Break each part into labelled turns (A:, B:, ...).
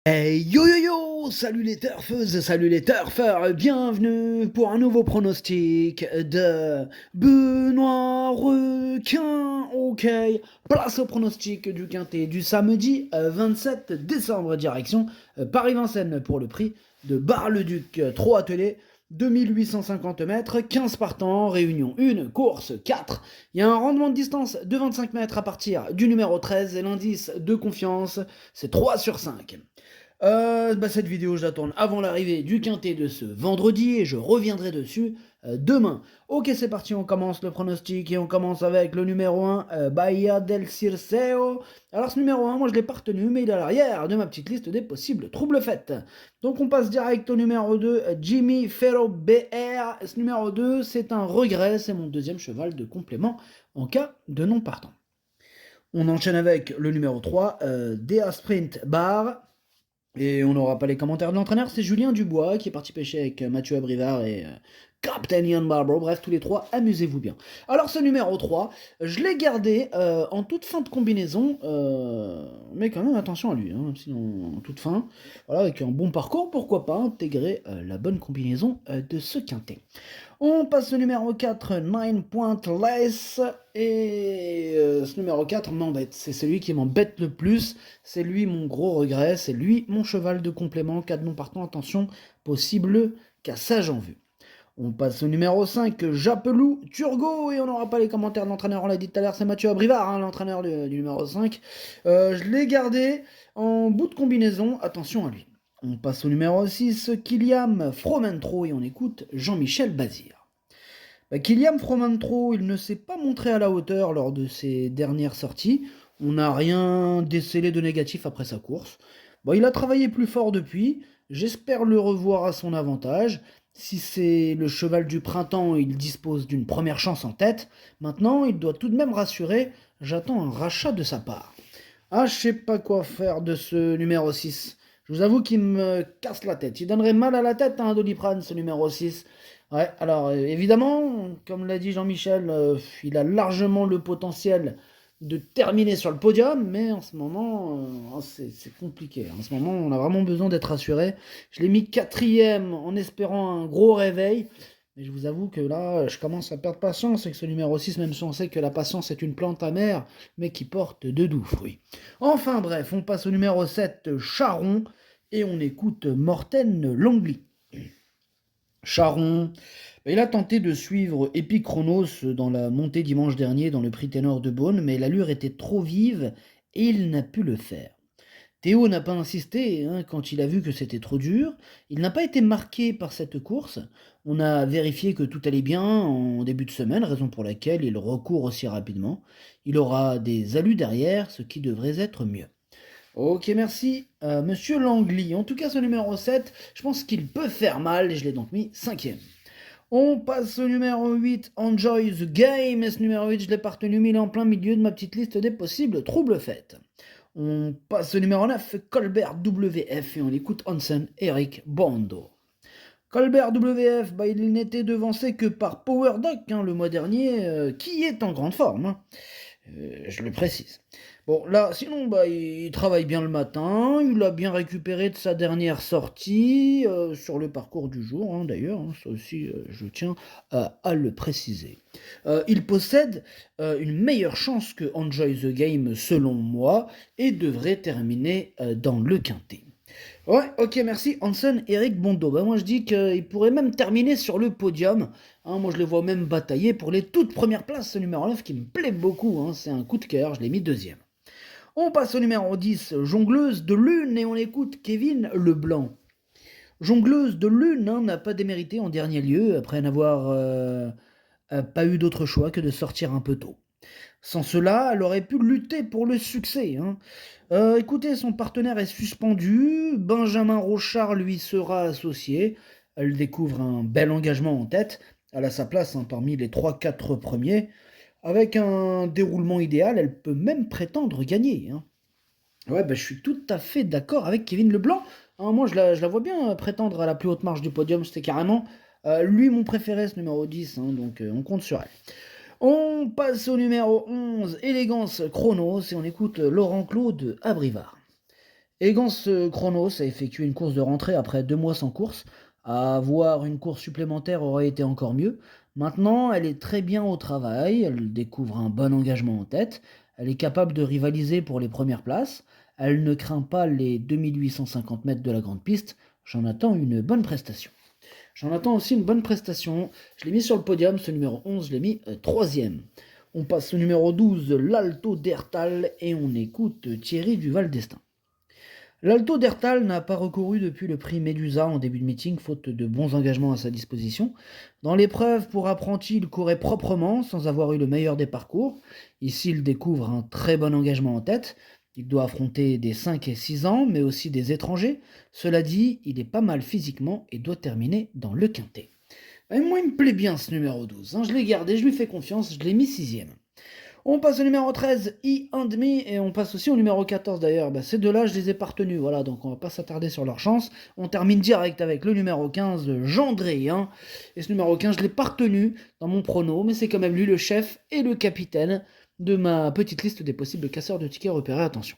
A: Hey yo yo yo! Salut les turfeuses, salut les turfeurs, bienvenue pour un nouveau pronostic de Benoît Requin. Ok, place au pronostic du quintet du samedi 27 décembre, direction Paris-Vincennes pour le prix de Bar-le-Duc, 3 attelés, 2850 mètres, 15 partants, réunion 1, course 4. Il y a un rendement de distance de 25 mètres à partir du numéro 13 et l'indice de confiance, c'est 3 sur 5. Cette vidéo, je la tourne avant l'arrivée du quintet de ce vendredi et je reviendrai dessus demain. Ok, c'est parti, on commence le pronostic et on commence avec le numéro 1, Bahia del Circeo. Alors ce numéro 1, moi je l'ai pas retenu, mais il est à l'arrière de ma petite liste des possibles troubles faits. Donc on passe direct au numéro 2, Jimmy Ferro BR. Ce numéro 2, c'est un regret, c'est mon deuxième cheval de complément en cas de non partant. On enchaîne avec le numéro 3, Dea Sprint Bar. Et on n'aura pas les commentaires de l'entraîneur, c'est Julien Dubois qui est parti pêcher avec Mathieu Abrivard et Captain Ian Barbaro. Bref, tous les trois, amusez-vous bien. Alors ce numéro 3, je l'ai gardé en toute fin de combinaison, mais quand même attention à lui, hein, même si en toute fin, voilà, avec un bon parcours, pourquoi pas intégrer la bonne combinaison de ce quintet. On passe au numéro 4, 9 Point Less. Et ce numéro 4 m'embête. C'est celui qui m'embête le plus. C'est lui mon gros regret. C'est lui mon cheval de complément. Cas de non partant, attention, possible cassage en vue. On passe au numéro 5, Japelou Turgot. Et on n'aura pas les commentaires de l'entraîneur. On l'a dit tout à l'heure, c'est Mathieu Abrivard, hein, l'entraîneur du numéro 5. Je l'ai gardé en bout de combinaison. Attention à lui. On passe au numéro 6, Kylian Fromentro, et on écoute Jean-Michel Bazir. Kylian Fromentro, il ne s'est pas montré à la hauteur lors de ses dernières sorties. On n'a rien décelé de négatif après sa course. Il a travaillé plus fort depuis. J'espère le revoir à son avantage. Si c'est le cheval du printemps, il dispose d'une première chance en tête. Maintenant, il doit tout de même rassurer. J'attends un rachat de sa part. Ah, je sais pas quoi faire de ce numéro 6. Je vous avoue qu'il me casse la tête. Il donnerait mal à la tête à un Doliprane, ce numéro 6. Ouais, alors évidemment, comme l'a dit Jean-Michel, il a largement le potentiel de terminer sur le podium, mais en ce moment, c'est compliqué. En ce moment, on a vraiment besoin d'être rassuré. Je l'ai mis quatrième en espérant un gros réveil. Mais je vous avoue que là, je commence à perdre patience avec ce numéro 6, même si on sait que la patience est une plante amère, mais qui porte de doux fruits. Enfin bref, on passe au numéro 7, Charon, et on écoute Morten Longly. Charon, il a tenté de suivre Epicronos dans la montée dimanche dernier dans le prix Ténor de Beaune, mais l'allure était trop vive et il n'a pu le faire. Théo n'a pas insisté hein, quand il a vu que c'était trop dur. Il n'a pas été marqué par cette course. On a vérifié que tout allait bien en début de semaine, raison pour laquelle il recourt aussi rapidement. Il aura des allus derrière, ce qui devrait être mieux. Ok, merci, Monsieur Langley. En tout cas, ce numéro 7, je pense qu'il peut faire mal et je l'ai donc mis cinquième. On passe au numéro 8, Enjoy the Game. Et ce numéro 8, je l'ai pas retenu, mais il est en plein milieu de ma petite liste des possibles troubles faits. On passe au numéro 9, Colbert WF, et on écoute Hansen Eric Bondo. Colbert WF, il n'était devancé que par Power Doc le mois dernier, qui est en grande forme. Je le précise. Bon, là, sinon, il travaille bien le matin, il a bien récupéré de sa dernière sortie, sur le parcours du jour, hein, d'ailleurs, hein, ça aussi, je tiens à le préciser. Il possède une meilleure chance que Enjoy the Game, selon moi, et devrait terminer dans le quintet. Ouais, ok, merci. Hansen, Eric Bondo. Moi, je dis qu'il pourrait même terminer sur le podium. Hein, moi, je le vois même batailler pour les toutes premières places, ce numéro 9 qui me plaît beaucoup. Hein, c'est un coup de cœur, je l'ai mis deuxième. On passe au numéro 10, Jongleuse de Lune, et on écoute Kevin Leblanc. Jongleuse de Lune n'a pas démérité en dernier lieu, après n'avoir pas eu d'autre choix que de sortir un peu tôt. Sans cela, elle aurait pu lutter pour le succès. Hein. Écoutez, son partenaire est suspendu, Benjamin Rochard lui sera associé, elle découvre un bel engagement en tête, elle a sa place parmi les 3-4 premiers, avec un déroulement idéal, elle peut même prétendre gagner. Hein. Ouais, je suis tout à fait d'accord avec Kevin Leblanc. Hein, moi, je la vois bien prétendre à la plus haute marche du podium, c'était carrément lui mon préféré, ce numéro 10, hein, donc on compte sur elle. On passe au numéro 11, Élégance Chronos, et on écoute Laurent Claude Abrivard. Egan Chronos a effectué une course de rentrée après 2 mois sans course. Avoir une course supplémentaire aurait été encore mieux. Maintenant, elle est très bien au travail, elle découvre un bon engagement en tête, elle est capable de rivaliser pour les premières places, elle ne craint pas les 2850 mètres de la grande piste. J'en attends une bonne prestation. J'en attends aussi une bonne prestation. Je l'ai mis sur le podium, ce numéro 11, je l'ai mis troisième. On passe au numéro 12, l'Alto d'Ertal, et on écoute Thierry Duval d'Estaing. L'Alto d'Ertal n'a pas recouru depuis le prix Médusa en début de meeting, faute de bons engagements à sa disposition. Dans l'épreuve pour apprenti, il courait proprement, sans avoir eu le meilleur des parcours. Ici, il découvre un très bon engagement en tête. Il doit affronter des 5 et 6 ans, mais aussi des étrangers. Cela dit, il est pas mal physiquement et doit terminer dans le quintet. Et moi, il me plaît bien ce numéro 12. Je l'ai gardé, je lui fais confiance, je l'ai mis 6ème. On passe au numéro 13, E and Me, et on passe aussi au numéro 14 d'ailleurs. Ces deux-là, je les ai pas retenus, voilà, donc on va pas s'attarder sur leur chance. On termine direct avec le numéro 15, Gendréen. Et ce numéro 15, je l'ai pas retenu dans mon prono, mais c'est quand même lui le chef et le capitaine de ma petite liste des possibles casseurs de tickets repérés. Attention.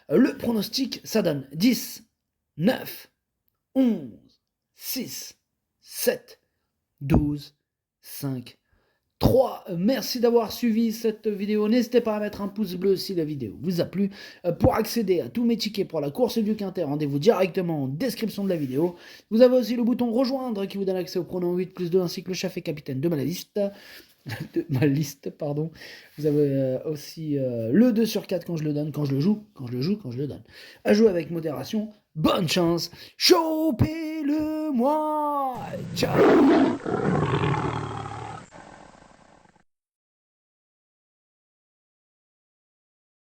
A: Le pronostic, ça donne 10, 9, 11, 6, 7, 12, 5, 3. Merci d'avoir suivi cette vidéo. N'hésitez pas à mettre un pouce bleu si la vidéo vous a plu. Pour accéder à tous mes tickets pour la course du Quintet, rendez-vous directement en description de la vidéo. Vous avez aussi le bouton rejoindre qui vous donne accès au pronom 8+2 ainsi que le chef et capitaine de ma liste. Pardon. Vous avez aussi le 2 sur 4 quand je le donne, quand je le joue, quand je le donne. À jouer avec modération. Bonne chance. Chopez-le moi. Ciao.